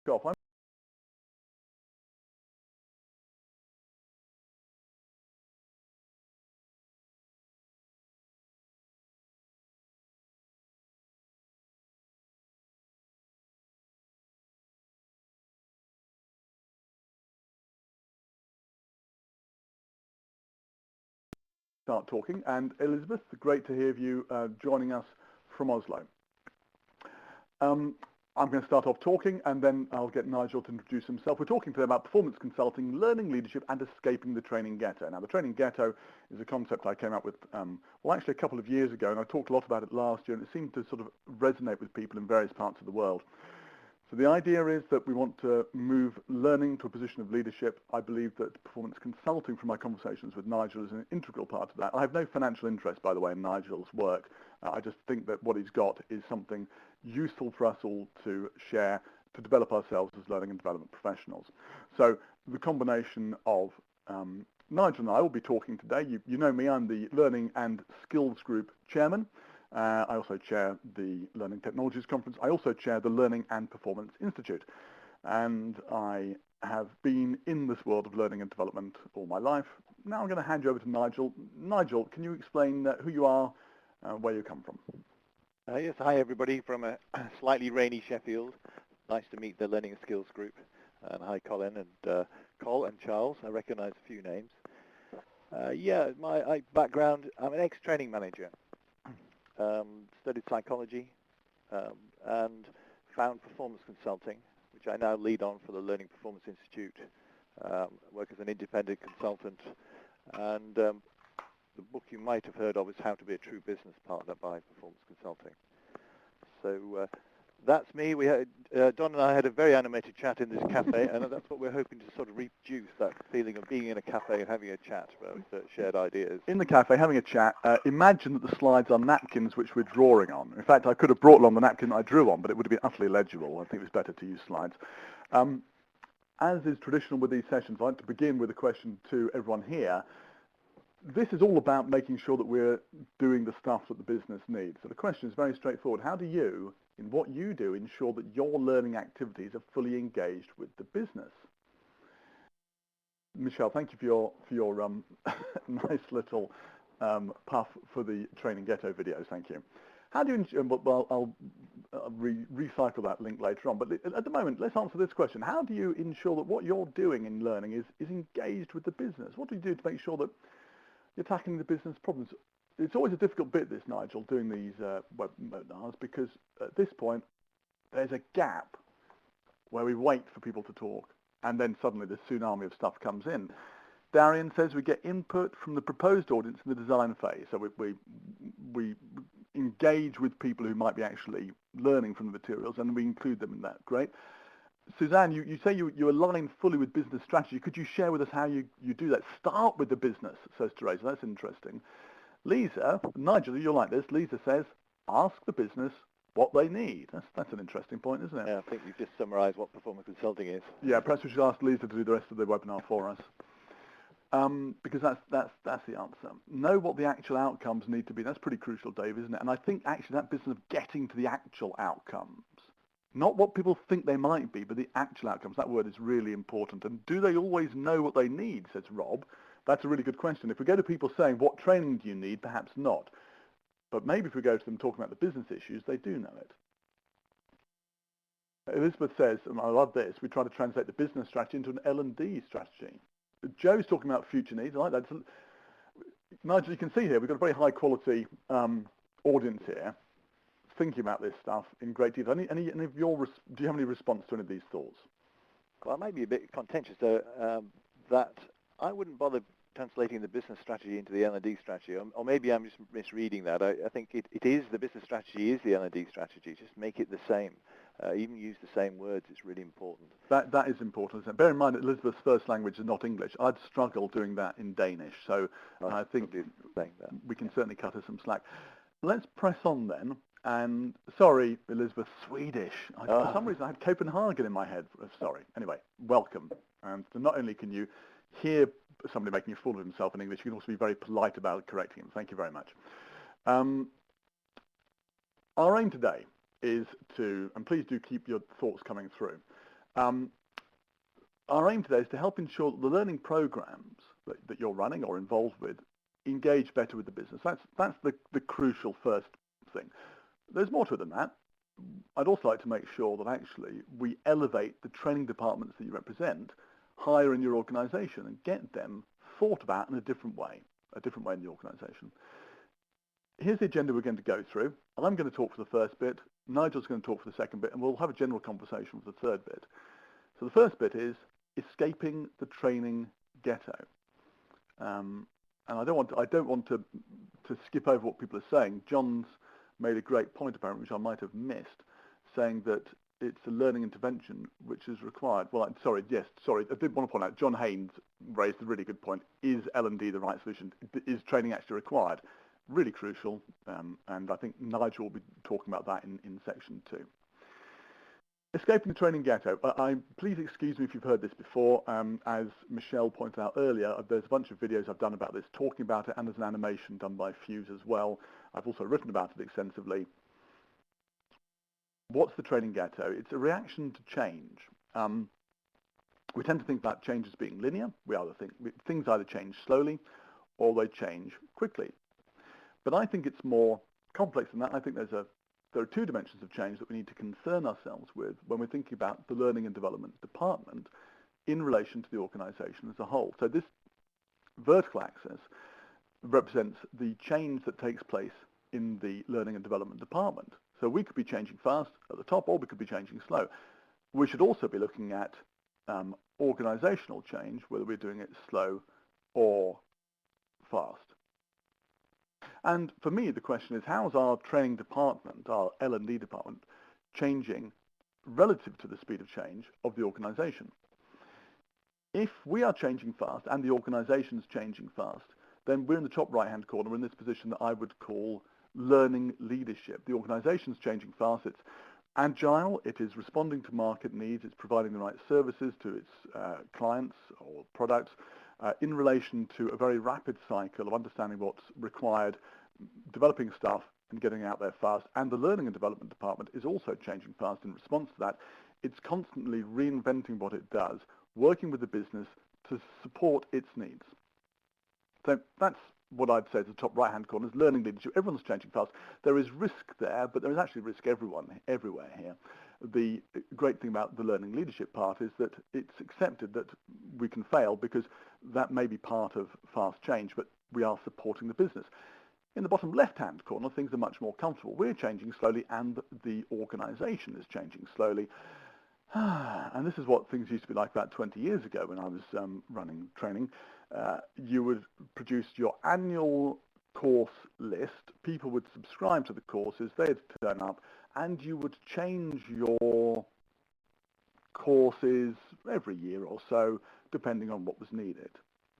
off. Start talking. And Elizabeth, great to hear you joining us from Oslo. I'm going to start off talking, and then I'll get Nigel to introduce himself. We're talking today about performance consulting, learning leadership, and escaping the training ghetto. Now, the training ghetto is a concept I came up with, well, actually a couple of years ago, and I talked a lot about it last year, and it seemed to sort of resonate with people in various parts of the world. So the idea is that we want to move learning to a position of leadership. I believe that performance consulting, from my conversations with Nigel, is an integral part of that. I have no financial interest, by the way, in Nigel's work. I just think that what he's got is something useful for us all to share to develop ourselves as learning and development professionals. So the combination of Nigel and I will be talking today. You know me, I'm the Learning and Skills Group Chairman. I also chair the Learning Technologies Conference. I also chair the Learning and Performance Institute. And I have been in this world of learning and development all my life. Now I'm going to hand you over to Nigel. Nigel, can you explain who you are, where you come from? Yes, hi everybody from a slightly rainy Sheffield. Nice to meet the Learning and Skills Group. And hi Colin and Cole and Charles. I recognise a few names. My background, I'm an ex-training manager. Studied psychology and found performance consulting, which I now lead on for the Learning Performance Institute. Work as an independent consultant, and the book you might have heard of is How to Be a True Business Partner by Performance Consulting. So that's me. We had, Don and I had a very animated chat in this cafe, and that's what we're hoping to sort of reproduce, that feeling of being in a cafe and having a chat about shared ideas. In the cafe, having a chat. Imagine that the slides are napkins which we're drawing on. In fact, I could have brought along the napkin I drew on, but it would have been utterly illegible. I think it was better to use slides. As is traditional with these sessions, I'd like to begin with a question to everyone here. This is all about making sure that we're doing the stuff that the business needs. So the question is very straightforward. How do you, in what you do, ensure that your learning activities are fully engaged with the business? Michelle, thank you for your nice little puff for the Training Ghetto videos. Thank you. How do you, well, I'll recycle that link later on, but at the moment, let's answer this question. How do you ensure that what you're doing in learning is engaged with the business? What do you do to make sure that you're tackling the business problems? It's always a difficult bit, this, Nigel, doing these webinars, because at this point, there's a gap where we wait for people to talk, and then suddenly the tsunami of stuff comes in. Darian says we get input from the proposed audience in the design phase, so we engage with people who might be actually learning from the materials, and we include them in that. Great. Suzanne, you say you align fully with business strategy. Could you share with us how you do that? Start with the business, says Teresa. That's interesting. Lisa, Nigel, you'll like this. Lisa says, ask the business what they need. That's an interesting point, isn't it? Yeah, I think you've just summarised what performance consulting is. Yeah, perhaps we should ask Lisa to do the rest of the webinar for us. Because that's the answer. Know what the actual outcomes need to be. That's pretty crucial, Dave, isn't it? And I think actually that business of getting to the actual outcomes, not what people think they might be, but the actual outcomes, that word is really important. And do they always know what they need, says Rob. That's a really good question. If we go to people saying, what training do you need? Perhaps not. But maybe if we go to them talking about the business issues, they do know it. Elizabeth says, and I love this, we try to translate the business strategy into an L&D strategy. Joe's talking about future needs. I like that. Nigel, you can see here, we've got a very high quality audience here thinking about this stuff in great detail. Do you have any response to any of these thoughts? Well, I might be a bit contentious, though, that I wouldn't bother translating the business strategy into the L&D strategy, or maybe I'm just misreading that. I think it is, the business strategy is the L&D strategy. Just make it the same. Even use the same words. It's really important. That is important. Bear in mind that Elizabeth's first language is not English. I'd struggle doing that in Danish, so I think we can certainly cut her some slack. Let's press on then. And sorry, Elizabeth, Swedish. For some reason I had Copenhagen in my head. Sorry. Anyway, welcome. And so not only can you hear somebody making a fool of himself in English, you can also be very polite about correcting him. Thank you very much. Our aim today is to, and please do keep your thoughts coming through, Um, our aim today is to help ensure that the learning programs that you're running or involved with engage better with the business. That's the crucial first thing. There's more to it than that. I'd also like to make sure that actually we elevate the training departments that you represent higher in your organisation and get them thought about in a different way in the organisation. Here's the agenda we're going to go through. I'm going to talk for the first bit, Nigel's going to talk for the second bit, and we'll have a general conversation for the third bit. So the first bit is escaping the training ghetto. And I don't want to skip over what people are saying. John's made a great point, apparently, which I might have missed, saying that it's a learning intervention which is required. Well, I did want to point out, John Haynes raised a really good point. Is L&D the right solution? Is training actually required? Really crucial, and I think Nigel will be talking about that in section 2. Escaping the training ghetto. Please excuse me if you've heard this before. As Michelle pointed out earlier, there's a bunch of videos I've done about this, talking about it, and there's an animation done by Fuse as well. I've also written about it extensively. What's the training ghetto? It's a reaction to change. We tend to think about change as being linear. We either think things either change slowly or they change quickly. But I think it's more complex than that. I think there are 2 dimensions of change that we need to concern ourselves with when we're thinking about the learning and development department in relation to the organisation as a whole. So this vertical axis represents the change that takes place in the learning and development department. So we could be changing fast at the top, or we could be changing slow. We should also be looking at organisational change, whether we're doing it slow or fast. And for me, the question is, how's our training department, our L&D department, changing relative to the speed of change of the organisation? If we are changing fast and the organisation is changing fast, then we're in the top right-hand corner in this position that I would call learning leadership. The organisation's changing fast. It's agile. It is responding to market needs. It's providing the right services to its clients or products in relation to a very rapid cycle of understanding what's required, developing stuff and getting out there fast. And the learning and development department is also changing fast in response to that. It's constantly reinventing what it does, working with the business to support its needs. So that's what I'd say is the top right-hand corner is learning leadership. Everyone's changing fast. There is risk there, but there is actually risk everywhere here. The great thing about the learning leadership part is that it's accepted that we can fail because that may be part of fast change, but we are supporting the business. In the bottom left-hand corner, things are much more comfortable. We're changing slowly and the organisation is changing slowly. And this is what things used to be like about 20 years ago when I was running training. You would produce your annual course list. People would subscribe to the courses. They'd turn up, and you would change your courses every year or so, depending on what was needed.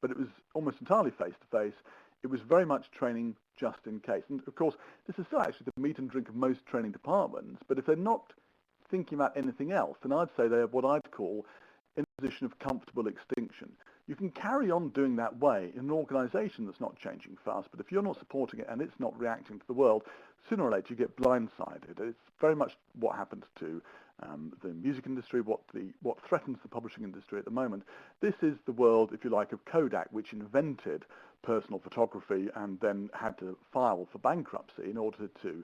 But it was almost entirely face-to-face. It was very much training just in case. And of course, this is still actually the meat and drink of most training departments, but if they're not thinking about anything else, then I'd say they're what I'd call in a position of comfortable extinction. You can carry on doing that way in an organisation that's not changing fast, but if you're not supporting it and it's not reacting to the world, sooner or later you get blindsided. It's very much what happens to the music industry, what threatens the publishing industry at the moment. This is the world, if you like, of Kodak, which invented personal photography and then had to file for bankruptcy in order to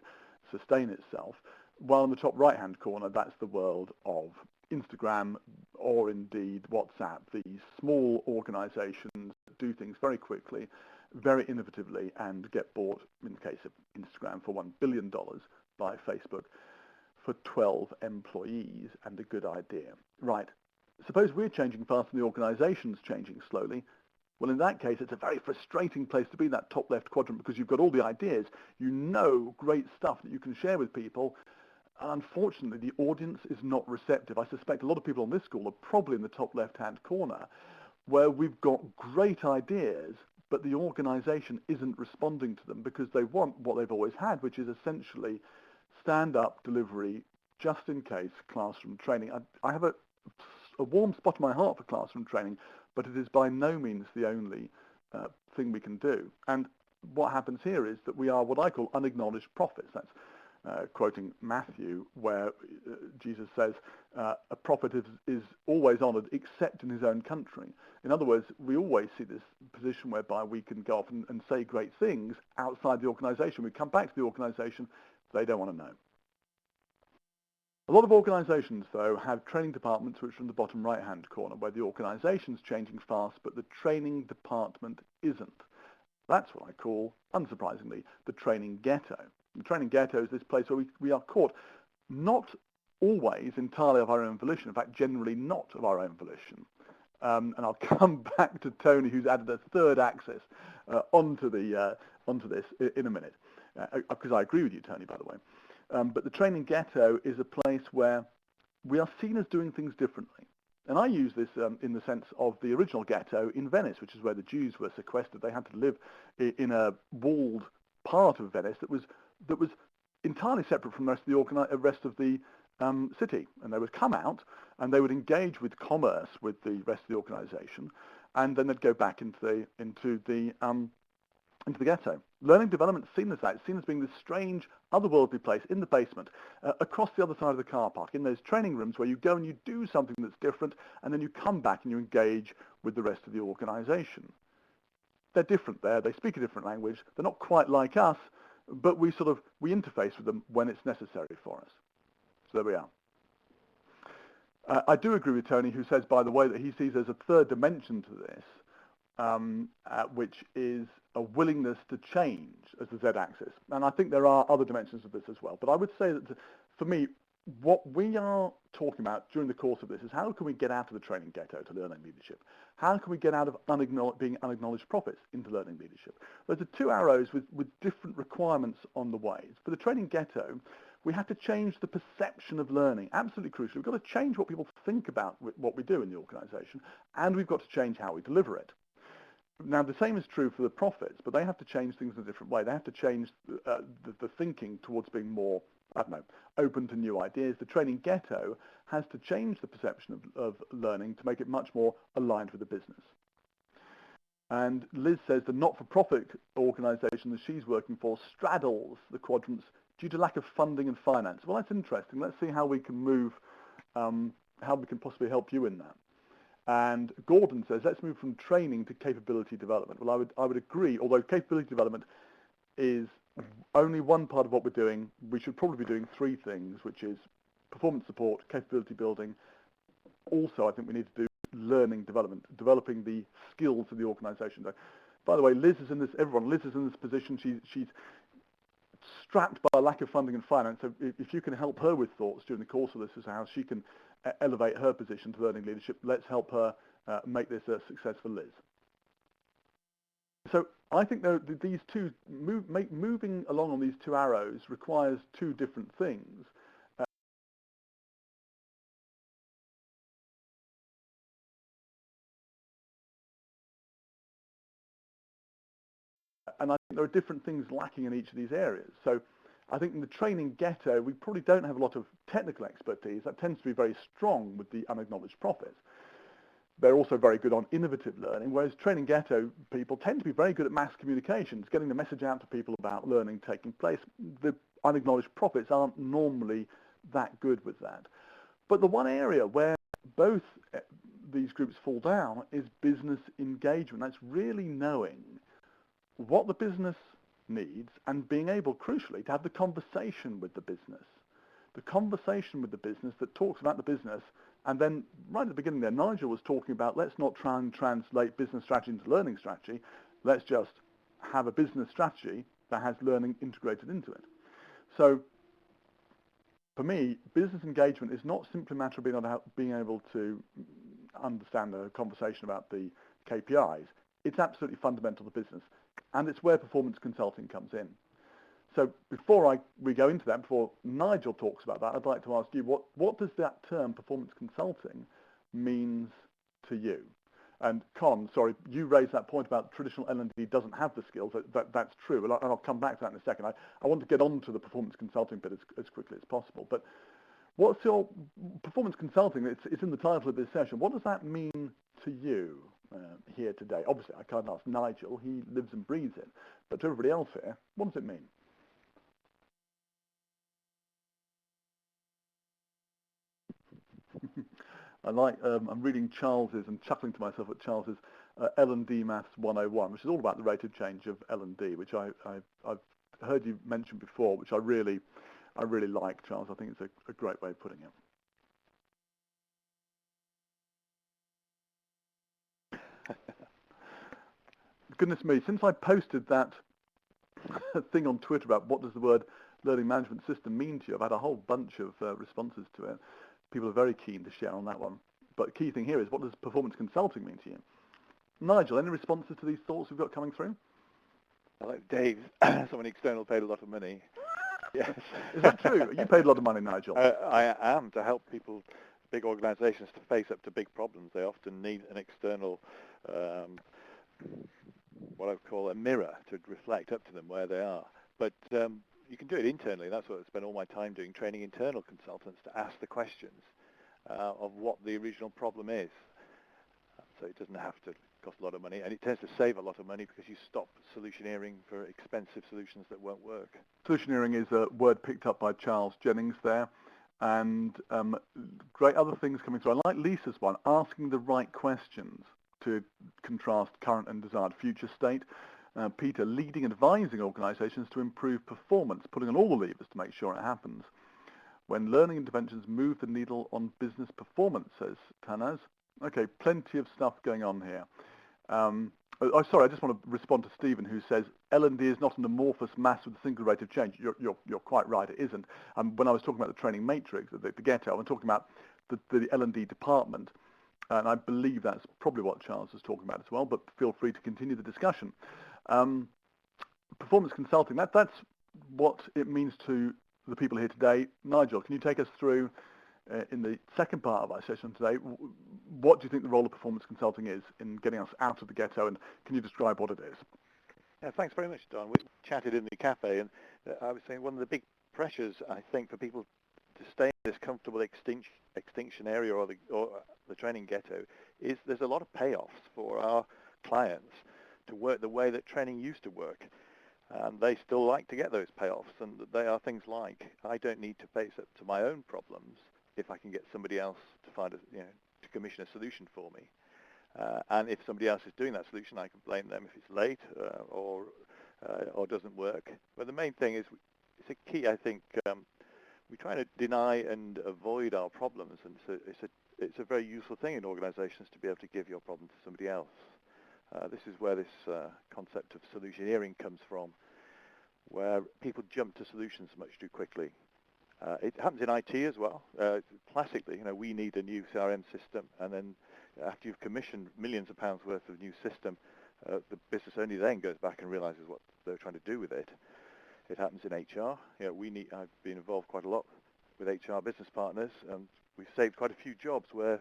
sustain itself. While in the top right-hand corner, that's the world of Instagram or indeed WhatsApp, these small organizations that do things very quickly, very innovatively, and get bought, in the case of Instagram, for $1 billion by Facebook for 12 employees and a good idea. Right. Suppose we're changing fast and the organization's changing slowly. Well, in that case, it's a very frustrating place to be in that top left quadrant because you've got all the ideas, you know great stuff that you can share with people. Unfortunately, the audience is not receptive. I suspect a lot of people on this school are probably in the top left-hand corner where we've got great ideas, but the organisation isn't responding to them because they want what they've always had, which is essentially stand-up delivery, just in case classroom training. I have a warm spot in my heart for classroom training, but it is by no means the only thing we can do. And what happens here is that we are what I call unacknowledged prophets. That's quoting Matthew, where Jesus says, a prophet is always honoured except in his own country. In other words, we always see this position whereby we can go off and say great things outside the organisation. We come back to the organisation, they don't want to know. A lot of organisations, though, have training departments which are in the bottom right-hand corner, where the organisation's changing fast, but the training department isn't. That's what I call, unsurprisingly, the training ghetto. The training ghetto is this place where we are caught, not always entirely of our own volition, in fact, generally not of our own volition. And I'll come back to Tony, who's added a third axis onto this in a minute, because I agree with you, Tony, by the way. But the training ghetto is a place where we are seen as doing things differently. And I use this in the sense of the original ghetto in Venice, which is where the Jews were sequestered. They had to live in a walled part of Venice that was entirely separate from the rest of the city. And they would come out and they would engage with commerce with the rest of the organisation, and then they'd go back into the ghetto. Learning development is seen as that. It's seen as being this strange, otherworldly place in the basement, across the other side of the car park, in those training rooms where you go and you do something that's different, and then you come back and you engage with the rest of the organisation. They're different there. They speak a different language. They're not quite like us, but we interface with them when it's necessary for us. So there we are. I do agree with Tony, who says, by the way, that he sees there's a third dimension to this, which is a willingness to change as the z-axis. And I think there are other dimensions of this as well. But I would say that, for me, what we are talking about during the course of this is how can we get out of the training ghetto to learning leadership? How can we get out of being unacknowledged prophets into learning leadership? Those are two arrows with different requirements on the ways. For the training ghetto, we have to change the perception of learning. Absolutely crucial. We've got to change what people think about what we do in the organisation, and we've got to change how we deliver it. Now, the same is true for the prophets, but they have to change things in a different way. They have to change the thinking towards being more, open to new ideas. The training ghetto has to change the perception of learning to make it much more aligned with the business. And Liz says the not-for-profit organisation that she's working for straddles the quadrants due to lack of funding and finance. Well, that's interesting. Let's see how we can move, how we can possibly help you in that. And Gordon says, let's move from training to capability development. Well, I would agree, although capability development is only one part of what we're doing. We should probably be doing three things, which is performance support, capability building. Also, I think we need to do learning development, developing the skills of the organisation. By the way, Liz is in this position. She's strapped by a lack of funding and finance. So if you can help her with thoughts during the course of this as to how she can elevate her position to learning leadership, let's help her make this a success for Liz. So I think these two, moving along on these two arrows requires two different things. And I think there are different things lacking in each of these areas. So I think in the training ghetto, we probably don't have a lot of technical expertise. That tends to be very strong with the unacknowledged prophets. They're also very good on innovative learning, whereas training ghetto people tend to be very good at mass communications, getting the message out to people about learning taking place. The unacknowledged prophets aren't normally that good with that. But the one area where both these groups fall down is business engagement. That's really knowing what the business needs and being able, crucially, to have the conversation with the business. The conversation with the business that talks about the business. And then right at the beginning there, Nigel was talking about let's not try and translate business strategy into learning strategy. Let's just have a business strategy that has learning integrated into it. So for me, business engagement is not simply a matter of being able to understand a conversation about the KPIs. It's absolutely fundamental to business. And it's where performance consulting comes in. So before we go into that, before Nigel talks about that, I'd like to ask you, what does that term performance consulting means to you? And Con, sorry, you raised that point about traditional L&D doesn't have the skills. That's true, and I'll come back to that in a second. I want to get on to the performance consulting bit as quickly as possible. But what's your performance consulting? It's in the title of this session. What does that mean to you here today? Obviously, I can't ask Nigel. He lives and breathes it. But to everybody else here, what does it mean? I like, I'm reading Charles's and chuckling to myself at Charles's L&D Maths 101, which is all about the rate of change of L&D, which I've heard you mention before, which I really like, Charles. I think it's a great way of putting it. Goodness me, since I posted that thing on Twitter about what does the word learning management system mean to you, I've had a whole bunch of responses to it. People are very keen to share on that one. But the key thing here is, what does performance consulting mean to you? Nigel, any responses to these thoughts we've got coming through? Like Dave, someone external paid a lot of money. Yes. Is that true? You paid a lot of money, Nigel. I am, to help people, big organisations, to face up to big problems. They often need an external, what I would call a mirror, to reflect up to them where they are. But you can do it internally. That's what I spend all my time doing, training internal consultants to ask the questions of what the original problem is. So it doesn't have to cost a lot of money, and it tends to save a lot of money because you stop solutioneering for expensive solutions that won't work. Solutioneering is a word picked up by Charles Jennings there, and great other things coming through. I like Lisa's one, asking the right questions to contrast current and desired future state. Peter, leading and advising organisations to improve performance, putting on all the levers to make sure it happens. When learning interventions move the needle on business performance, says Tanaz. Okay, plenty of stuff going on here. Sorry, I just want to respond to Stephen, who says L&D is not an amorphous mass with a single rate of change. You're quite right, it isn't. When I was talking about the training matrix, the ghetto, I'm talking about the L&D department, and I believe that's probably what Charles was talking about as well, but feel free to continue the discussion. Performance consulting, that's what it means to the people here today. Nigel, can you take us through, in the second part of our session today, what do you think the role of performance consulting is in getting us out of the ghetto, and can you describe what it is? Yeah, thanks very much, Don. We chatted in the cafe, and I was saying one of the big pressures, I think, for people to stay in this comfortable extinction area or the training ghetto is there's a lot of payoffs for our clients to work the way that training used to work. And they still like to get those payoffs, and they are things like, I don't need to face up to my own problems if I can get somebody else to to commission a solution for me. And if somebody else is doing that solution, I can blame them if it's late or doesn't work. But the main thing is, it's a key, I think, we try to deny and avoid our problems, and so it's a very useful thing in organizations to be able to give your problem to somebody else. This is where this concept of solutioneering comes from, where people jump to solutions much too quickly. It happens in IT as well. Classically, we need a new CRM system, and then after you've commissioned millions of pounds worth of new system, the business only then goes back and realizes what they're trying to do with it. It happens in HR. I've been involved quite a lot with HR business partners, and we've saved quite a few jobs where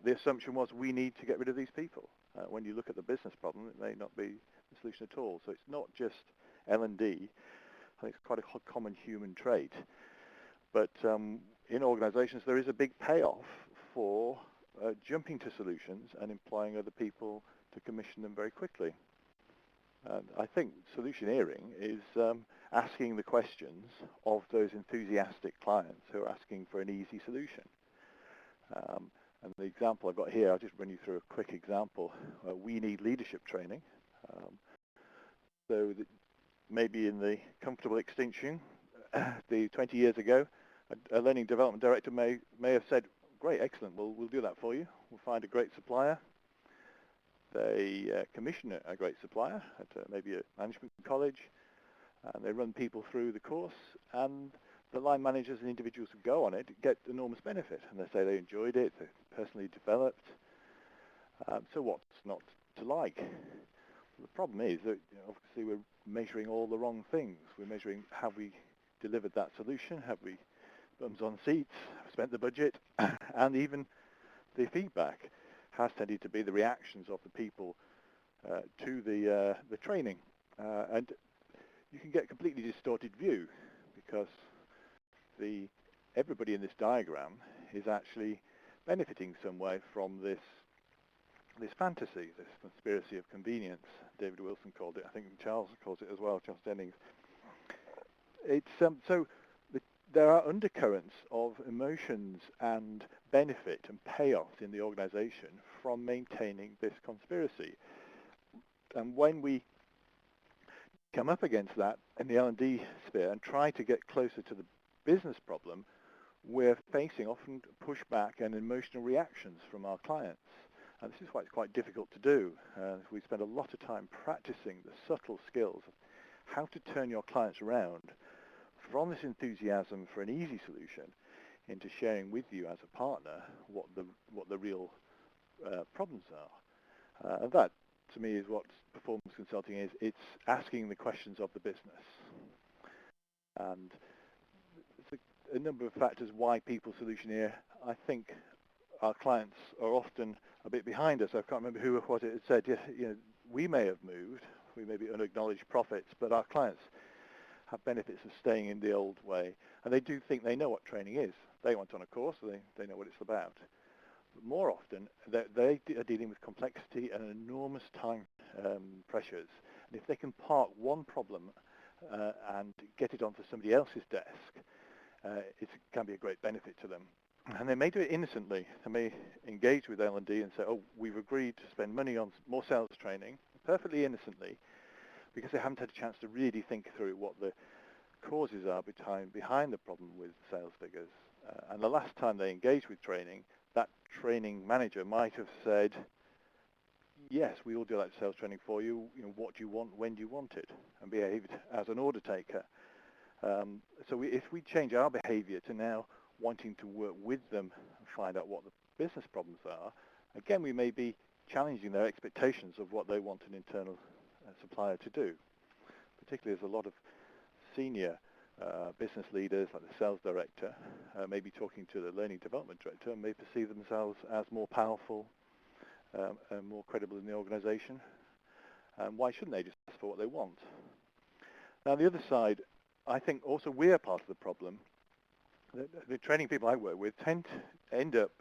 the assumption was we need to get rid of these people. When you look at the business problem, it may not be the solution at all. So it's not just L&D. I think it's quite a common human trait. But in organizations, there is a big payoff for jumping to solutions and employing other people to commission them very quickly. And I think solutioneering is asking the questions of those enthusiastic clients who are asking for an easy solution. And the example I've got here, I'll just run you through a quick example. We need leadership training. So that maybe in the comfortable extinction, 20 years ago, a learning development director may have said, great, excellent, we'll do that for you. We'll find a great supplier. They commission a great supplier at maybe a management college, and they run people through the course, and the line managers and individuals who go on it get enormous benefit, and they say they enjoyed it, they personally developed. So what's not to like? Well, the problem is that obviously we're measuring all the wrong things. We're measuring, have we delivered that solution? Have we bums on seats? Spent the budget? And even the feedback has tended to be the reactions of the people to the training. And you can get a completely distorted view because everybody in this diagram is actually benefiting some way from this fantasy, this conspiracy of convenience. David Wilson called it. I think Charles calls it as well, Charles Jennings. It's so the there are undercurrents of emotions and benefit and payoff in the organization from maintaining this conspiracy. And when we come up against that in the L&D sphere and try to get closer to the business problem, we're facing often pushback and emotional reactions from our clients. And this is why it's quite difficult to do. We spend a lot of time practicing the subtle skills of how to turn your clients around from this enthusiasm for an easy solution into sharing with you as a partner what the real problems are. And that, to me, is what performance consulting is. It's asking the questions of the business. And there's a number of factors why people solutioneer. I think our clients are often a bit behind us. I can't remember what it said. You know, we may have moved, we may be unacknowledged prophets, but our clients have benefits of staying in the old way. And they do think they know what training is. They went on a course, so they know what it's about. But more often, they are dealing with complexity and enormous time pressures. And if they can park one problem and get it onto somebody else's desk, it can be a great benefit to them. And they may do it innocently. They may engage with L&D and say, oh, we've agreed to spend money on more sales training, perfectly innocently, because they haven't had a chance to really think through what the causes are behind the problem with sales figures. And the last time they engaged with training, that training manager might have said, yes, we will do that sales training for you. You know, what do you want, when do you want it? And behaved as an order taker. So if we change our behavior to now wanting to work with them and find out what the business problems are, again, we may be challenging their expectations of what they want an internal supplier to do. Particularly as a lot of senior business leaders, like the sales director, may be talking to the learning development director and may perceive themselves as more powerful and more credible in the organization. Why shouldn't they just ask for what they want? Now, the other side, I think also we're part of the problem. The training people I work with tend to end up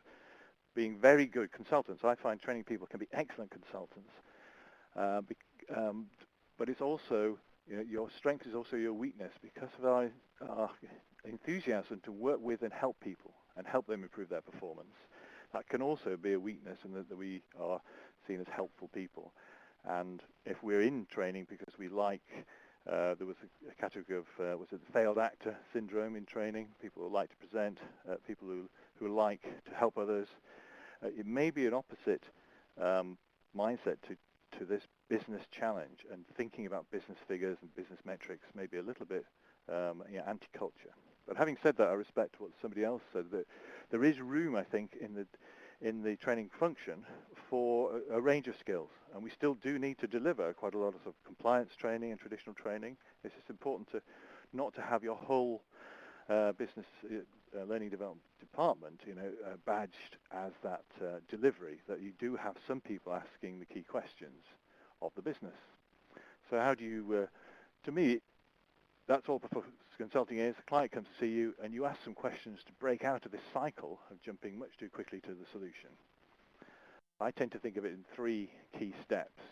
being very good consultants. I find training people can be excellent consultants, but it's also, you know, your strength is also your weakness because of our enthusiasm to work with and help people and help them improve their performance. That can also be a weakness in that we are seen as helpful people. And if we're in training because we like, there was a category of, was it the failed actor syndrome in training, people who like to present, people who like to help others. It may be an opposite mindset to this business challenge, and thinking about business figures and business metrics may be a little bit anti-culture. But having said that, I respect what somebody else said, that there is room, I think, in the training function for a range of skills, and we still do need to deliver quite a lot of compliance training and traditional training. It's just important not to have your whole business learning development department, badged as that delivery, that you do have some people asking the key questions of the business. So how do you, to me, that's all performance consulting is. The client comes to see you and you ask some questions to break out of this cycle of jumping much too quickly to the solution. I tend to think of it in 3 key steps.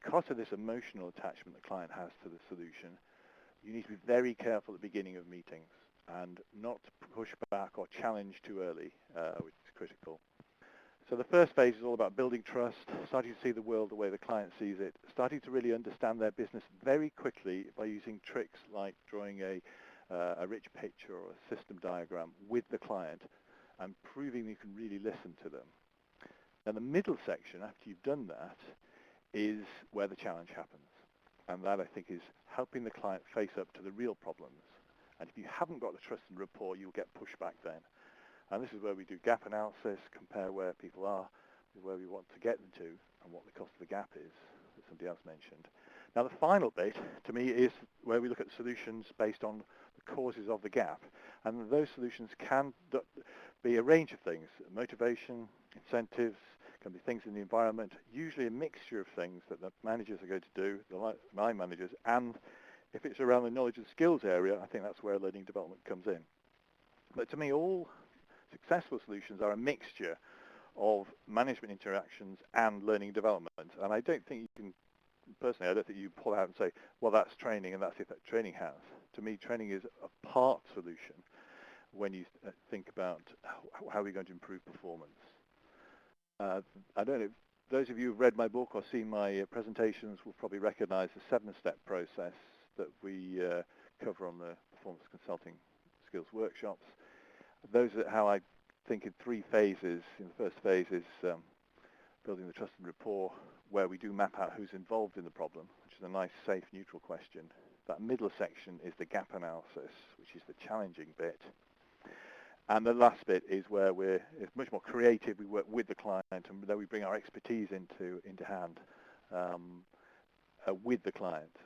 Because of this emotional attachment the client has to the solution, you need to be very careful at the beginning of meetings and not push back or challenge too early, which is critical. So the first phase is all about building trust, starting to see the world the way the client sees it, starting to really understand their business very quickly by using tricks like drawing a rich picture or a system diagram with the client and proving you can really listen to them. Now the middle section, after you've done that, is where the challenge happens. And that, I think, is helping the client face up to the real problems. And if you haven't got the trust and rapport, you'll get pushback then. And this is where we do gap analysis, compare where people are, where we want to get them to, and what the cost of the gap is, that somebody else mentioned. Now the final bit, to me, is where we look at solutions based on the causes of the gap. And those solutions can be a range of things: motivation, incentives, can be things in the environment, usually a mixture of things that the managers are going to do, my managers, and if it's around the knowledge and skills area, I think that's where learning development comes in. But to me, all successful solutions are a mixture of management interactions and learning development. And I don't think you can, personally, I don't think you pull out and say, well, that's training and that's the effect training has. To me, training is a part solution. when you think about how we're going to improve performance. I don't know, those of you who've read my book or seen my presentations will probably recognize the 7-step process that we cover on the performance consulting skills workshops. Those are how I think in 3 phases. In the first phase is building the trust and rapport, where we do map out who's involved in the problem, which is a nice, safe, neutral question. That middle section is the gap analysis, which is the challenging bit. And the last bit is where it's much more creative. We work with the client, and then we bring our expertise into hand with the client.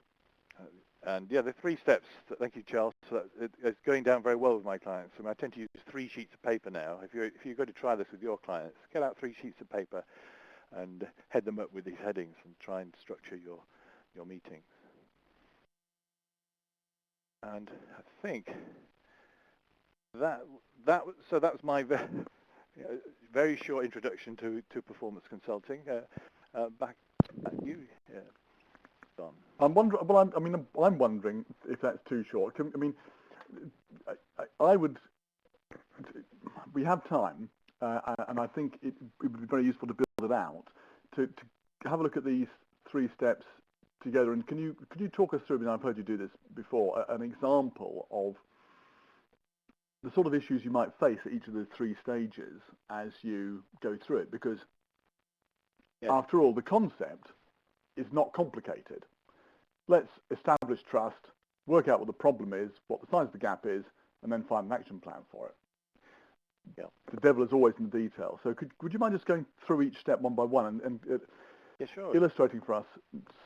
And yeah, the 3 steps. Thank you, Charles. It's going down very well with my clients. I tend to use 3 sheets of paper now. If you're going to try this with your clients, get out 3 sheets of paper and head them up with these headings and try and structure your meetings. And I think that was my very short introduction to performance consulting. Back at you, Don. I'm wondering if that's too short. I would. We have time, and I think it would be very useful to build it out to have a look at these 3 steps together. And can you talk us through? I've heard you do this before. An example of the sort of issues you might face at each of the 3 stages as you go through it, because after all, the concept is not complicated. Let's establish trust, work out what the problem is, what the size of the gap is, and then find an action plan for it. Yeah. The devil is always in the detail. So would you mind just going through each step one by one and sure. illustrating for us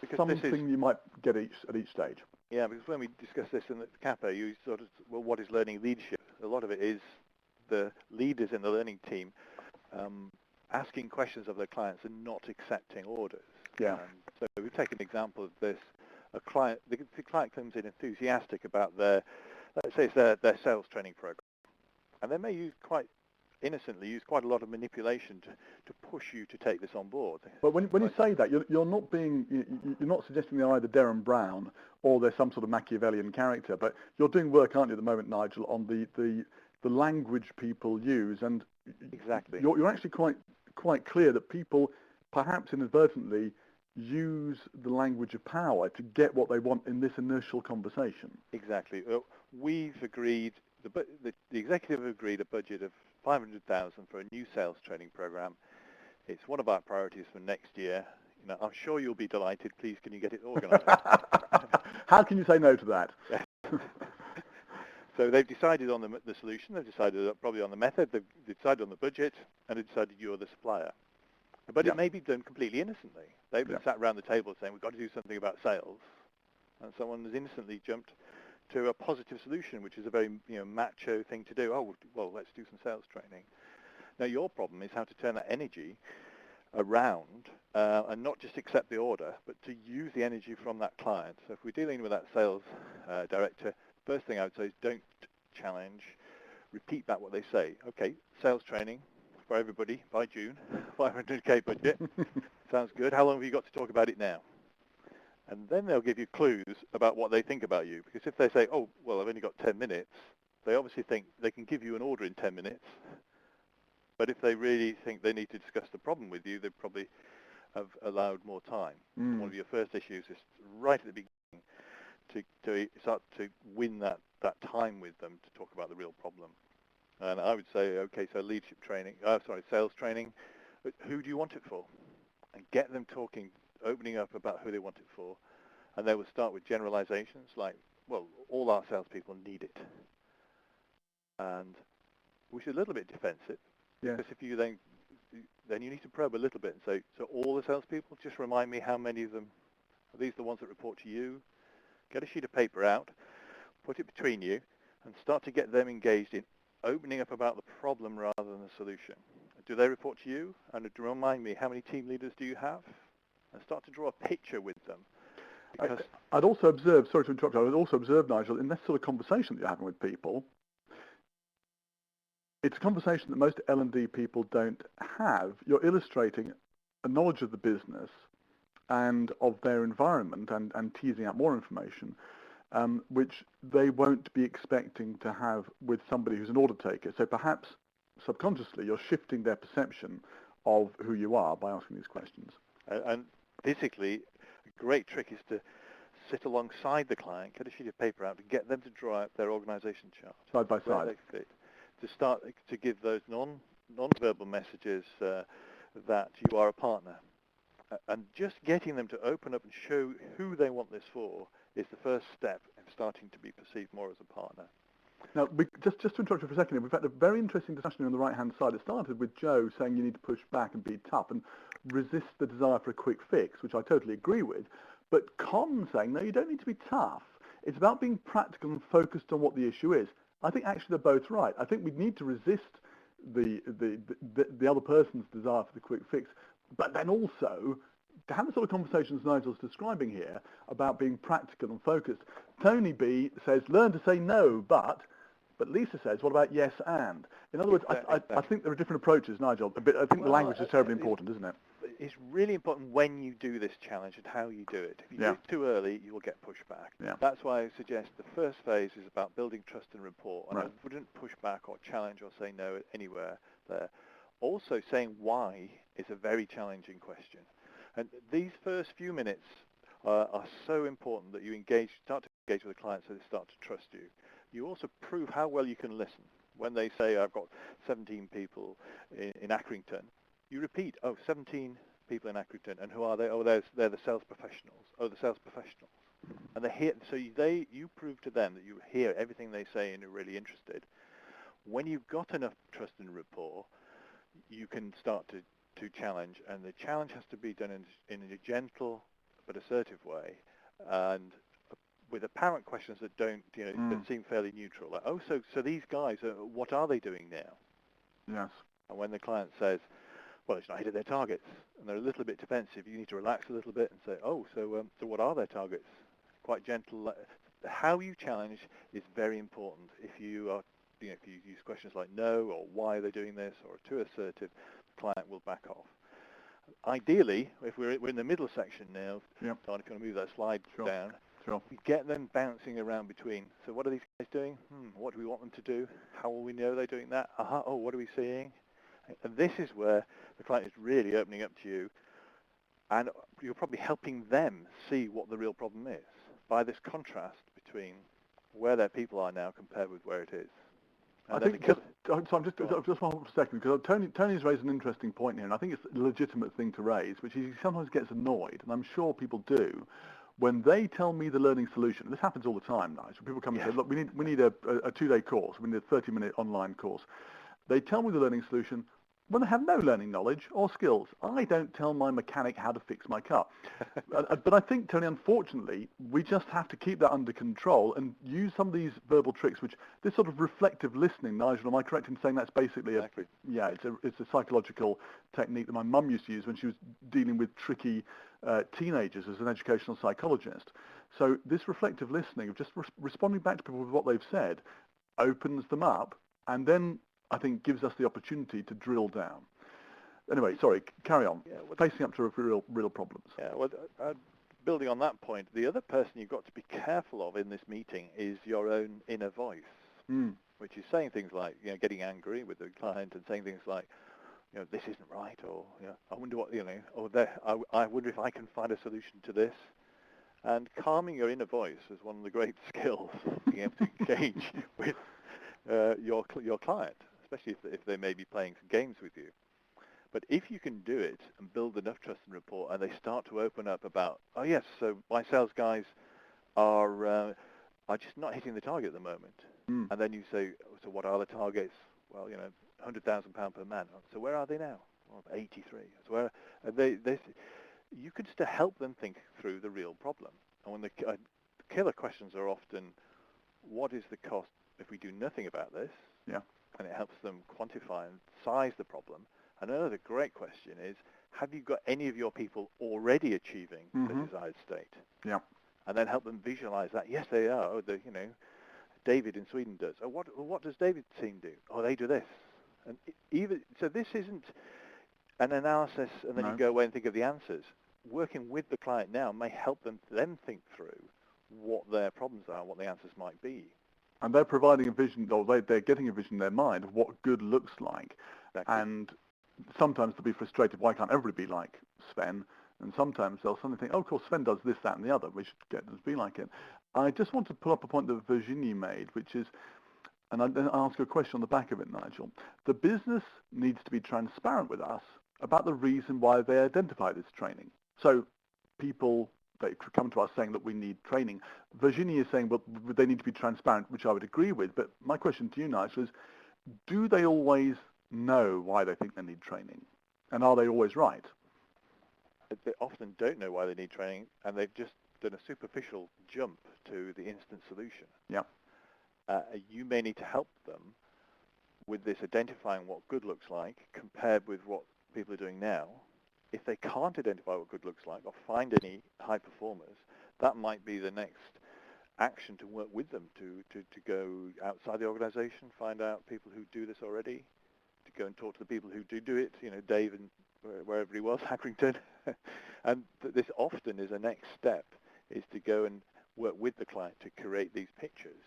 because something you might get at each stage? Yeah, because when we discuss this in the CAPA, you sort of, well, what is learning leadership? A lot of it is the leaders in the learning team asking questions of their clients and not accepting orders. Yeah. So we take an example of this. The client comes in enthusiastic about let's say it's their sales training program. And they may quite innocently use quite a lot of manipulation to push you to take this on board. But when you say that, you're not suggesting they're either Derren Brown or they're some sort of Machiavellian character, but you're doing work, aren't you, at the moment, Nigel, on the language people use, and exactly. You're actually quite clear that people perhaps inadvertently use the language of power to get what they want in this initial conversation. Exactly. We've agreed, the executive agreed a budget of $500,000 for a new sales training program. It's one of our priorities for next year. I'm sure you'll be delighted. Please, can you get it organized? How can you say no to that? So they've decided on the solution. They've decided probably on the method. They've decided on the budget, and they've decided you're the supplier. But it may be done completely innocently. They've sat around the table saying, we've got to do something about sales. And someone has innocently jumped to a positive solution, which is a very macho thing to do. Oh, well, let's do some sales training. Now, your problem is how to turn that energy around and not just accept the order, but to use the energy from that client. So if we're dealing with that sales director, first thing I would say is don't challenge, repeat back what they say. Okay, sales training for everybody by June, 500K budget. Sounds good. How long have you got to talk about it now? And then they'll give you clues about what they think about you. Because if they say, oh, well, I've only got 10 minutes, they obviously think they can give you an order in 10 minutes. But if they really think they need to discuss the problem with you, they probably have allowed more time. One of your first issues is right at the beginning to start to win that time with them to talk about the real problem. And I would say, okay, so sales training, who do you want it for? And get them talking, opening up about who they want it for. And they will start with generalizations like, well, all our salespeople need it. And which is a little bit defensive. Yeah. Because if you then you need to probe a little bit and say, so all the salespeople, just remind me how many of them, are these the ones that report to you? Get a sheet of paper out, put it between you, and start to get them engaged in opening up about the problem rather than the solution. Do they report to you? And remind me, how many team leaders do you have? And start to draw a picture with them. I'd also observe, sorry to interrupt, I would also observe, Nigel, in this sort of conversation that you're having with people, it's a conversation that most L&D people don't have. You're illustrating a knowledge of the business and of their environment and teasing out more information. which they won't be expecting to have with somebody who's an order taker. So perhaps subconsciously you're shifting their perception of who you are by asking these questions. And physically, a great trick is to sit alongside the client, get a sheet of paper out, to get them to draw out their organisation chart. Side by where side. they fit, to start to give those non-verbal messages that you are a partner. And just getting them to open up and show who they want this for is the first step in starting to be perceived more as a partner. Now, just to interrupt you for a second, we've had a very interesting discussion on the right-hand side. It started with Joe saying you need to push back and be tough and resist the desire for a quick fix, which I totally agree with. But Con saying, no, you don't need to be tough. It's about being practical and focused on what the issue is. I think actually they're both right. I think we need to resist the other person's desire for the quick fix, but then also to have the sort of conversations Nigel's describing here about being practical and focused. Tony B says, learn to say no, but Lisa says, what about yes and? In other words, Exactly. I think there are different approaches, Nigel. But I think the language is terribly important, isn't it? It's really important when you do this challenge and how you do it. If you do it too early, you will get pushback. Yeah. That's why I suggest the first phase is about building trust and rapport. And Right. I wouldn't push back or challenge or say no anywhere there. Also, saying why is a very challenging question. And these first few minutes are so important that you start to engage with the client so they start to trust you. You also prove how well you can listen. When they say, I've got 17 people in Accrington, you repeat, 17 people in Accrington, and who are they? Oh, they're the sales professionals. Oh, the sales professionals. And they hear, so you prove to them that you hear everything they say and you're really interested. When you've got enough trust and rapport, you can start to challenge, and the challenge has to be done in a gentle but assertive way, and with apparent questions that that seem fairly neutral. Like, so these guys, what are they doing now? Yes. And when the client says, well, it's not hitting their targets, and they're a little bit defensive, you need to relax a little bit and say, so what are their targets? Quite gentle. How you challenge is very important. If you are, if you use questions like no, or why are they doing this, or too assertive, the client will back off. Ideally, if we're in the middle section now, Don, if you want to move that slide down, we get them bouncing around between. So what are these guys doing? What do we want them to do? How will we know they're doing that? What are we seeing? And this is where the client is really opening up to you, and you're probably helping them see what the real problem is by this contrast between where their people are now compared with where it is. And I think just one for a second, because Tony's raised an interesting point here, and I think it's a legitimate thing to raise, which is he sometimes gets annoyed, and I'm sure people do, when they tell me the learning solution. This happens all the time, Nigel. People come and say, look, we need a 2-day course, we need a 30-minute online course. They tell me the learning solution when they have no learning knowledge or skills. I don't tell my mechanic how to fix my car. But I think, Tony, unfortunately, we just have to keep that under control and use some of these verbal tricks, which this sort of reflective listening, Nigel, am I correct in saying that's basically it's a psychological technique that my mum used to use when she was dealing with tricky teenagers as an educational psychologist. So this reflective listening of just responding back to people with what they've said opens them up, and then I think gives us the opportunity to drill down. Anyway, sorry, carry on. Facing up to real problems. Yeah, well, building on that point, the other person you've got to be careful of in this meeting is your own inner voice, which is saying things like, getting angry with the client and saying things like, this isn't right, or I wonder what, or I wonder if I can find a solution to this. And calming your inner voice is one of the great skills of being able to engage with your client, especially if they may be playing some games with you. But if you can do it and build enough trust and rapport, and they start to open up about, so my sales guys are just not hitting the target at the moment. And then you say, so what are the targets? Well, £100,000 per man. So where are they now? Well, 83. So where you could still help them think through the real problem. And when the killer questions are often, what is the cost if we do nothing about this? Yeah. And it helps them quantify and size the problem. Another great question is, have you got any of your people already achieving the desired state? Yeah. And then help them visualize that. Yes, they are. David in Sweden does. What does David's team do? They do this. And so this isn't an analysis, and then you go away and think of the answers. Working with the client now may help them think through what their problems are, what the answers might be. And they're providing a vision, or they're getting a vision in their mind of what good looks like. Exactly. And sometimes they'll be frustrated, why can't everybody be like Sven? And sometimes they'll suddenly think, oh, of course, Sven does this, that, and the other. We should get them to be like it. I just want to pull up a point that Virginie made, which is, and I'll ask you a question on the back of it, Nigel. The business needs to be transparent with us about the reason why they identify this training. So people, they come to us saying that we need training. Virginie is saying, well, they need to be transparent, which I would agree with. But my question to you, Nigel, is do they always know why they think they need training? And are they always right? They often don't know why they need training, and they've just done a superficial jump to the instant solution. Yeah. You may need to help them with this, identifying what good looks like compared with what people are doing now. If they can't identify what good looks like or find any high performers, that might be the next action to work with them to go outside the organization, find out people who do this already, to go and talk to the people who do it, Dave and wherever he was, Accrington. And this often is a next step, is to go and work with the client to create these pictures.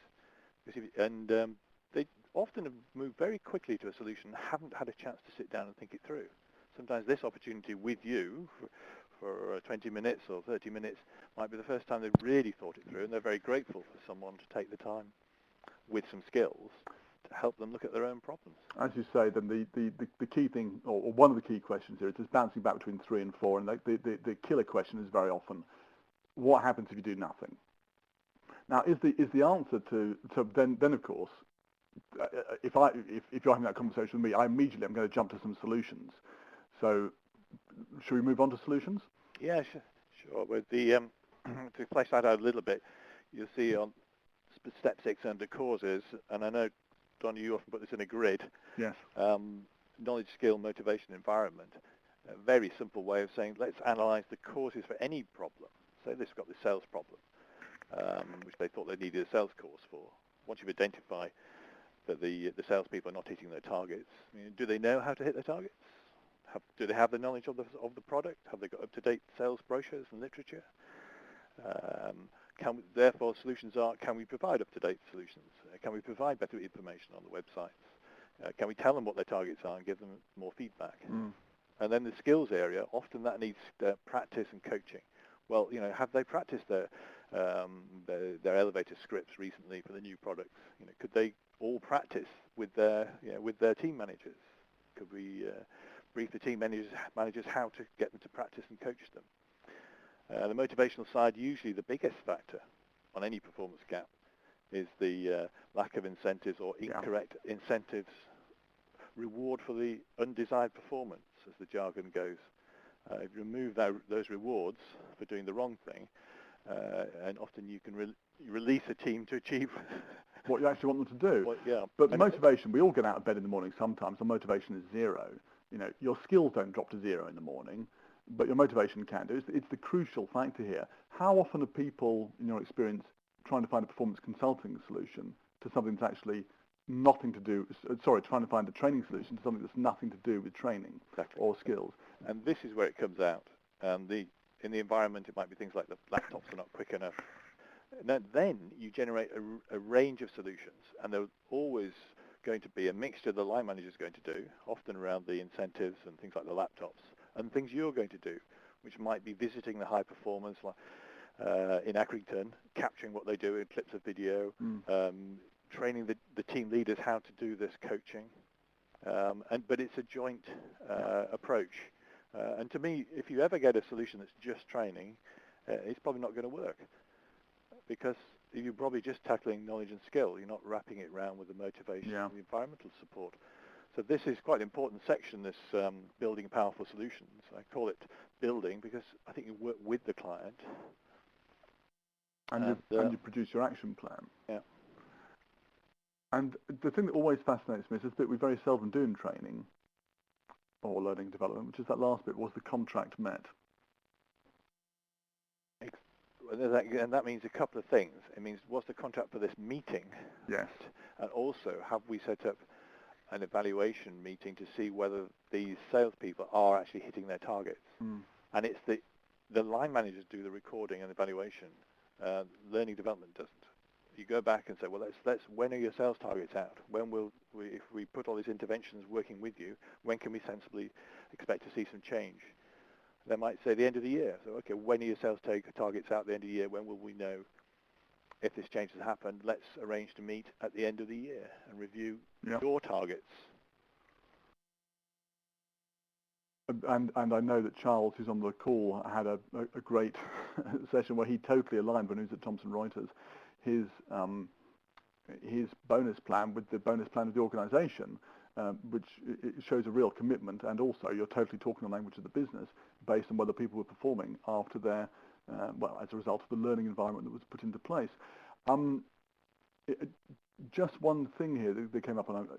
And they often have moved very quickly to a solution and haven't had a chance to sit down and think it through. Sometimes this opportunity with you for 20 minutes or 30 minutes might be the first time they've really thought it through, and they're very grateful for someone to take the time with some skills to help them look at their own problems. As you say, then the key thing, or one of the key questions here, is just bouncing back between 3 and 4, and the killer question is very often, what happens if you do nothing? Now, is the answer to then of course, if you're having that conversation with me, I'm going to jump to some solutions. So, should we move on to solutions? Yeah, sure. With the to flesh that out a little bit, you'll see on step 6 under causes, and I know, Don, you often put this in a grid. Yes. Knowledge, skill, motivation, environment. A very simple way of saying, let's analyze the causes for any problem. Say they've got the sales problem, which they thought they needed a sales course for. Once you've identified that the salespeople are not hitting their targets, do they know how to hit their targets? Do they have the knowledge of the product? Have they got up-to-date sales brochures and literature? Therefore, solutions are, can we provide up-to-date solutions? Can we provide better information on the websites? Can we tell them what their targets are and give them more feedback? And then the skills area, often that needs practice and coaching. Well, have they practiced their elevator scripts recently for the new products? Could they all practice with their team managers? Could we brief the team managers how to get them to practice and coach them? The motivational side, usually the biggest factor on any performance gap is the lack of incentives or incorrect incentives, reward for the undesired performance, as the jargon goes. If you remove those rewards for doing the wrong thing, and often you can release a team to achieve what you actually want them to do. But and motivation, we all get out of bed in the morning sometimes, and motivation is zero. Your skills don't drop to zero in the morning, but your motivation can do. It's the crucial factor here. How often are people, in your experience, trying to find a performance consulting solution to something that's actually nothing to do, trying to find a training solution to something that's nothing to do with training or skills? And this is where it comes out. In the environment, it might be things like the laptops are not quick enough. And then you generate a range of solutions, and there's always going to be a mixture the line manager is going to do, often around the incentives and things like the laptops, and things you're going to do, which might be visiting the high performers in Accrington, capturing what they do in clips of video, training the team leaders how to do this coaching. But it's a joint approach. And to me, if you ever get a solution that's just training, it's probably not going to work, because you're probably just tackling knowledge and skill. You're not wrapping it around with the motivation and the environmental support. So this is quite an important section, this building powerful solutions. I call it building because I think you work with the client. And you produce your action plan. Yeah. And the thing that always fascinates me is this bit we very seldom do in training or learning and development, which is that last bit, was the contract met? And that means a couple of things. It means, what's the contract for this meeting? Yes. And also, have we set up an evaluation meeting to see whether these salespeople are actually hitting their targets? And it's the line managers do the recording and evaluation, Learning development doesn't. You go back and say, well, when are your sales targets out? When will we, if we put all these interventions working with you, when can we sensibly expect to see some change? They might say the end of the year. So, okay, when are your sales targets out at the end of the year? When will we know if this change has happened? Let's arrange to meet at the end of the year and review your targets. And I know that Charles, who's on the call, had a great session where he totally aligned when he was at Thomson Reuters his bonus plan with the bonus plan of the organisation, which it shows a real commitment, and also you're totally talking the language of the business based on whether people were performing after their, as a result of the learning environment that was put into place. Just one thing here that came up on.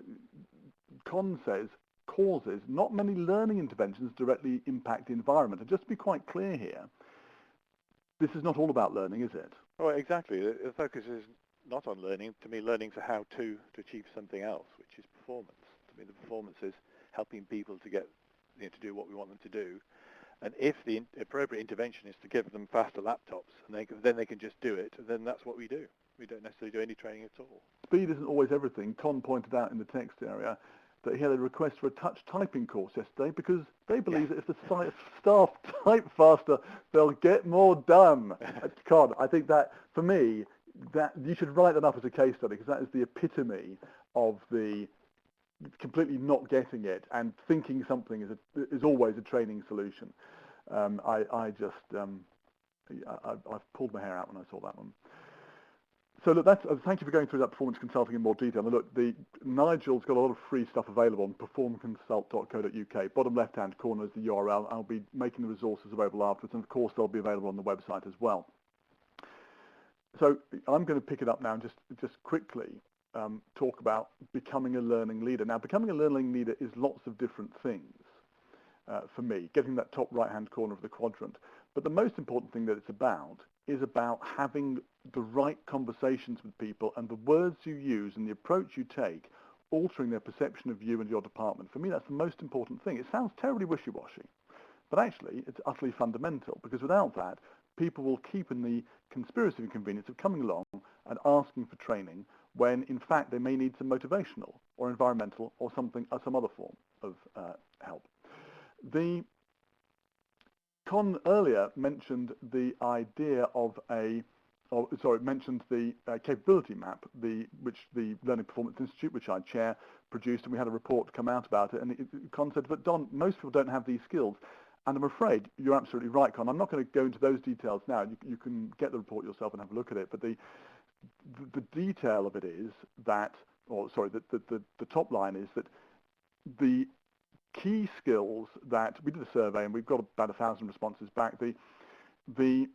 Con says, causes, not many learning interventions directly impact the environment. And just to be quite clear here, this is not all about learning, is it? Oh, exactly. The focus is not on learning. To me, learning's a how-to achieve something else, which is performance. To me, the performance is helping people to get, to do what we want them to do. And if the appropriate intervention is to give them faster laptops, and then they can just do it, then that's what we do. We don't necessarily do any training at all. Speed isn't always everything. Con pointed out in the text area that he had a request for a touch typing course yesterday because they believe that if the staff type faster, they'll get more done. Con, I think that, for me, that you should write that up as a case study because that is the epitome of the completely not getting it and thinking something is always a training solution. I've pulled my hair out when I saw that one. So look, thank you for going through that performance consulting in more detail. And look, Nigel's got a lot of free stuff available on performconsult.co.uk. Bottom left-hand corner is the URL. I'll be making the resources available afterwards, and of course they'll be available on the website as well. So I'm going to pick it up now and just quickly talk about becoming a learning leader. Now, becoming a learning leader is lots of different things for me, getting that top right-hand corner of the quadrant. But the most important thing that it's about is about having the right conversations with people and the words you use and the approach you take altering their perception of you and your department. For me, that's the most important thing. It sounds terribly wishy-washy, but actually it's utterly fundamental, because without that, people will keep in the conspiracy and convenience of coming along and asking for training when, in fact, they may need some motivational or environmental or something or some other form of help. Con earlier mentioned the idea of mentioned the capability map, which the Learning Performance Institute, which I chair, produced, and we had a report come out about it. And Con said, but Don, most people don't have these skills. And I'm afraid you're absolutely right, Con. I'm not going to go into those details now. You can get the report yourself and have a look at it. But the detail of it is that, the top line is that the key skills that we did a survey and we've got about 1,000 responses back. The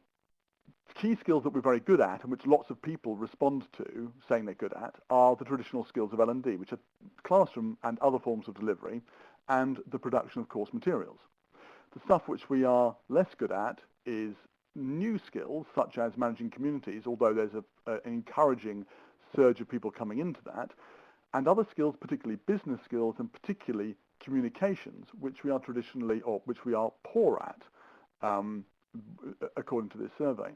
key skills that we're very good at and which lots of people respond to saying they're good at are the traditional skills of L&D, which are classroom and other forms of delivery and the production of course materials. The stuff which we are less good at is new skills such as managing communities, although there's an encouraging surge of people coming into that, and other skills, particularly business skills and particularly communications, which we are traditionally, or which we are poor at, according to this survey.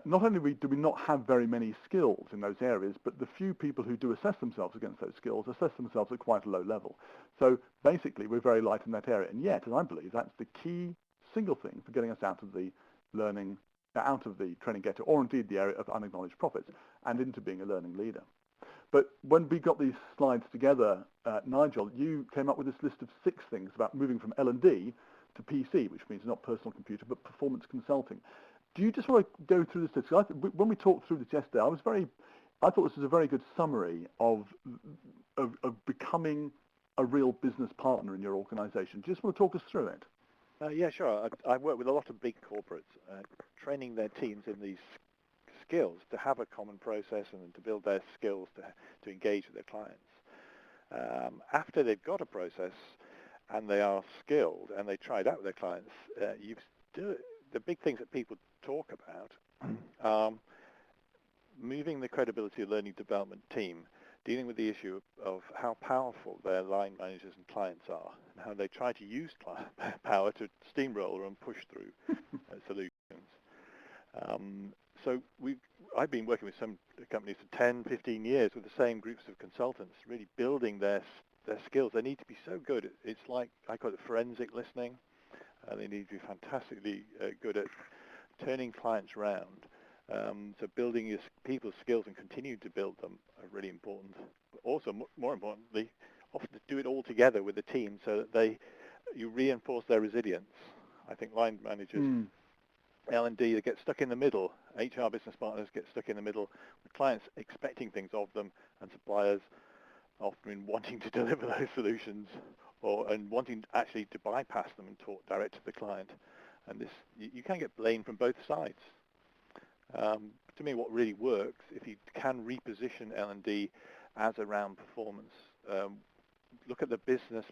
Not only do we not have very many skills in those areas, but the few people who do assess themselves against those skills assess themselves at quite a low level. So basically, we're very light in that area. And yet, and I believe that's the key single thing for getting us out of the learning, out of the training ghetto, or indeed the area of unacknowledged profits, and into being a learning leader. But when we got these slides together, Nigel, you came up with this list of 6 things about moving from L&D to PC, which means not personal computer, but performance consulting. Do you just want to go through this list? When we talked through this yesterday, I thought this was a very good summary of becoming a real business partner in your organisation. Do you just want to talk us through it? Yeah, sure. I work with a lot of big corporates, training their teams in these skills to have a common process and to build their skills to engage with their clients. After they've got a process and they are skilled and they try it out with their clients, the big things that people talk about, moving the credibility of learning development team, dealing with the issue of how powerful their line managers and clients are, and how they try to use power to steamroller and push through solutions. So I've been working with some companies for 10, 15 years with the same groups of consultants, really building their skills. They need to be so good. It's like, I call it forensic listening. They need to be fantastically good at turning clients around. So building your people's skills and continuing to build them are really important. But also, more importantly, often to do it all together with the team so that you reinforce their resilience. I think line managers, L&D, they get stuck in the middle. HR business partners get stuck in the middle with clients expecting things of them and suppliers often wanting to deliver those solutions and wanting actually to bypass them and talk direct to the client. And this, you can get blamed from both sides. To me, what really works, if you can reposition L&D as around performance, look at the business,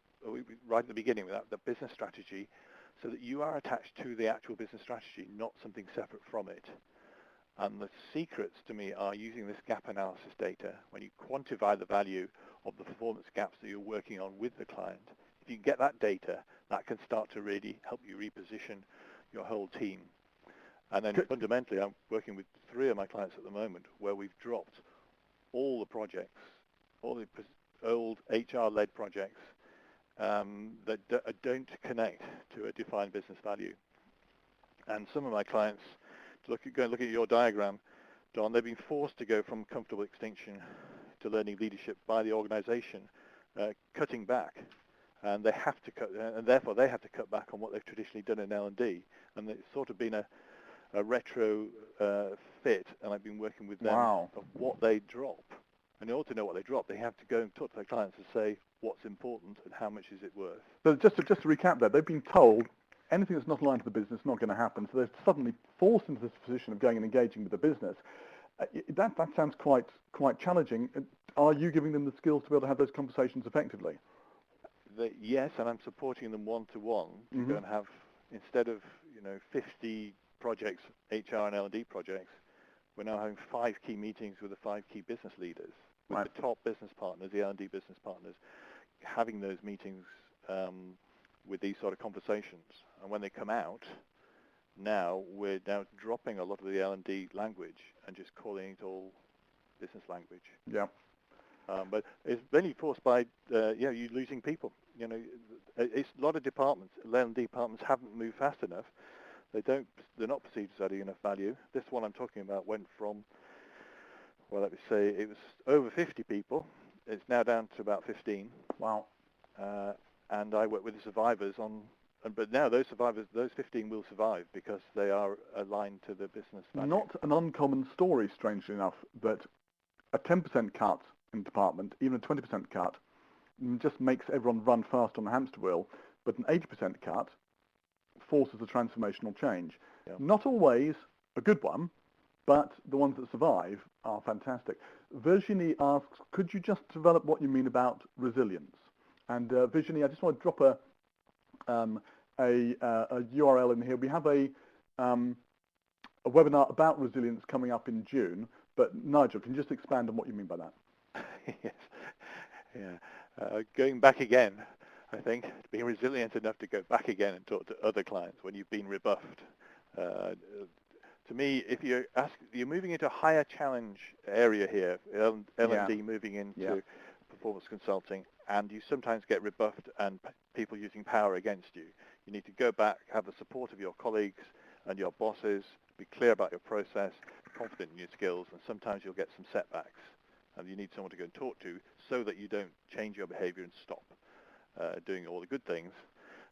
right at the beginning, the business strategy, so that you are attached to the actual business strategy, not something separate from it. And the secrets, to me, are using this gap analysis data. When you quantify the value of the performance gaps that you're working on with the client, if you get that data, that can start to really help you reposition your whole team. And then fundamentally, I'm working with 3 of my clients at the moment where we've dropped all the projects, all the old HR-led projects that don't connect to a defined business value. And some of my clients, go and look at your diagram, Don, they've been forced to go from comfortable extinction to learning leadership by the organization, cutting back. And they have to cut, and therefore they have to cut back on what they've traditionally done in L&D. And it's sort of been a retro fit, and I've been working with them of what they drop. And in order to know what they drop, they have to go and talk to their clients and say what's important and how much is it worth. So just to recap that, they've been told anything that's not aligned to the business is not going to happen, so they're suddenly forced into this position of going and engaging with the business. That sounds quite challenging. Are you giving them the skills to be able to have those conversations effectively? Yes, and I'm supporting them one-to-one to go and have, instead of 50 projects, HR and L&D projects, we're now having 5 key meetings with the 5 key business leaders, with the top business partners, the L&D business partners, having those meetings with these sort of conversations. And when they come out, we're now dropping a lot of the L&D language and just calling it all business language. Yeah. But it's mainly forced by you losing people. It's a lot of departments. L&D departments haven't moved fast enough. They're not perceived as adding enough value. This one I'm talking about went from, well, let me say, it was over 50 people. It's now down to about 15. Wow. And I work with the survivors but now those 15 will survive because they are aligned to the business value. Not an uncommon story, strangely enough, that a 10% cut in department, even a 20% cut, just makes everyone run fast on the hamster wheel, but an 80% cut forces a transformational change. Yeah. Not always a good one, but the ones that survive are fantastic. Virginie asks, could you just develop what you mean about resilience? And Virginie, I just want to drop a URL in here. We have a webinar about resilience coming up in June, but Nigel, can you just expand on what you mean by that? Yes. Yeah. Going back again, I think, being resilient enough to go back again and talk to other clients when you've been rebuffed. To me, if you're moving into a higher challenge area here, L&D moving into performance consulting, and you sometimes get rebuffed and people using power against you. You need to go back, have the support of your colleagues and your bosses, be clear about your process, confident in your skills, and sometimes you'll get some setbacks. And you need someone to go and talk to so that you don't change your behavior and stop doing all the good things.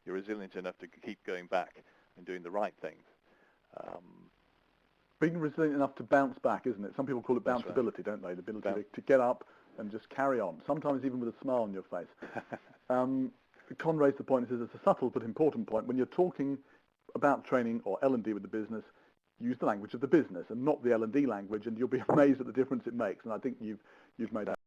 You're resilient enough to keep going back and doing the right things. Being resilient enough to bounce back, isn't it? Some people call it bounceability, don't they? The ability to get up and just carry on, sometimes even with a smile on your face. Con raised the point, he says it's a subtle but important point. When you're talking about training or L&D with the business, use the language of the business and not the L&D language, and you'll be amazed at the difference it makes. And I think you've made that